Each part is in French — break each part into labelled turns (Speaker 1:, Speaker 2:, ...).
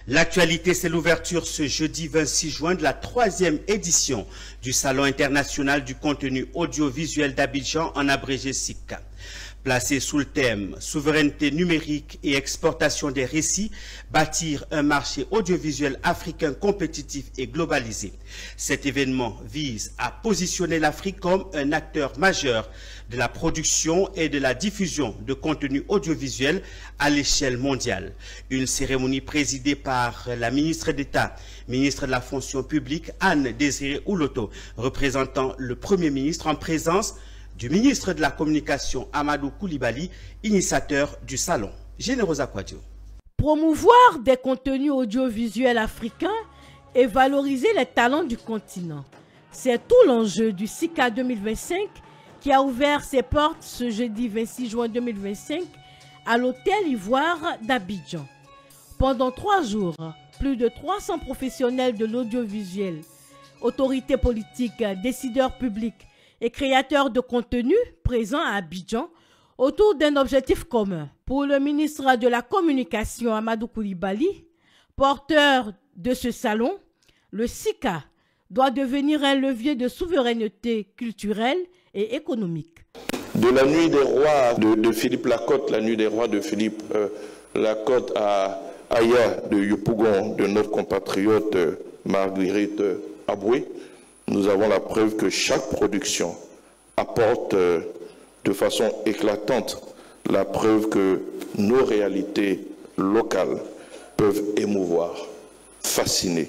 Speaker 1: L'actualité, c'est l'ouverture ce jeudi 26 juin de la 3e édition du Salon international du contenu audiovisuel d'Abidjan, en abrégé SICA. Placé sous le thème « Souveraineté numérique et exportation des récits, bâtir un marché audiovisuel africain compétitif et globalisé ». Cet événement vise à positionner l'Afrique comme un acteur majeur de la production et de la diffusion de contenus audiovisuels à l'échelle mondiale. Une cérémonie présidée par la ministre d'État, ministre de la fonction publique, Anne-Désiré Ouloto, représentant le Premier ministre, en présence du ministre de la Communication, Amadou Koulibaly, initiateur du salon. Générosa Kouadio.
Speaker 2: Promouvoir des contenus audiovisuels africains et valoriser les talents du continent. C'est tout l'enjeu du SICA 2025 qui a ouvert ses portes ce jeudi 26 juin 2025 à l'Hôtel Ivoire d'Abidjan. Pendant 3 jours, plus de 300 professionnels de l'audiovisuel, autorités politiques, décideurs publics et créateurs de contenu présents à Abidjan autour d'un objectif commun. Pour le ministre de la Communication, Amadou Koulibaly, porteur de ce salon, le SICA doit devenir un levier de souveraineté culturelle et économique.
Speaker 3: De la nuit des rois de Philippe Lacotte, la nuit des rois de Philippe Lacotte à Aya de Yopougon, de notre compatriote Marguerite Aboué, nous avons la preuve que chaque production apporte de façon éclatante la preuve que nos réalités locales peuvent émouvoir, fasciner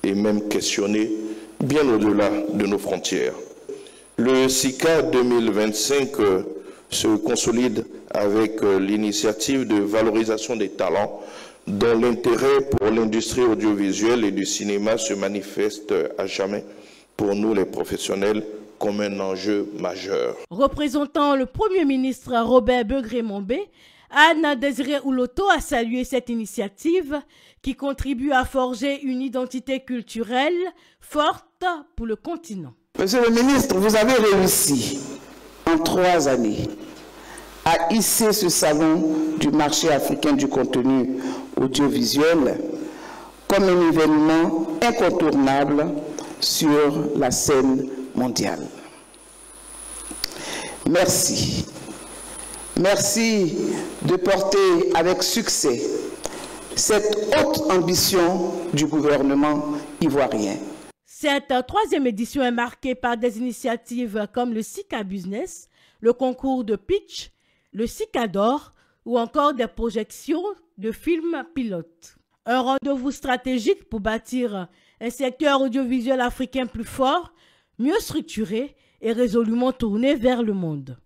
Speaker 3: et même questionner bien au-delà de nos frontières. Le SICA 2025 se consolide avec l'initiative de valorisation des talents dont l'intérêt pour l'industrie audiovisuelle et du cinéma se manifeste à jamais pour nous les professionnels comme un enjeu majeur.
Speaker 2: Représentant le Premier ministre Robert Begré-Mombé, Anne-Désiré Ouloto a salué cette initiative qui contribue à forger une identité culturelle forte pour le continent.
Speaker 4: Monsieur le ministre, vous avez réussi en 3 années à hisser ce salon du marché africain du contenu audiovisuel comme un événement incontournable sur la scène mondiale. Merci. Merci de porter avec succès cette haute ambition du gouvernement ivoirien.
Speaker 2: Cette 3e édition est marquée par des initiatives comme le SICA Business, le concours de pitch, le SICA d'or ou encore des projections de films pilotes. Un rendez-vous stratégique pour bâtir un secteur audiovisuel africain plus fort, mieux structuré et résolument tourné vers le monde.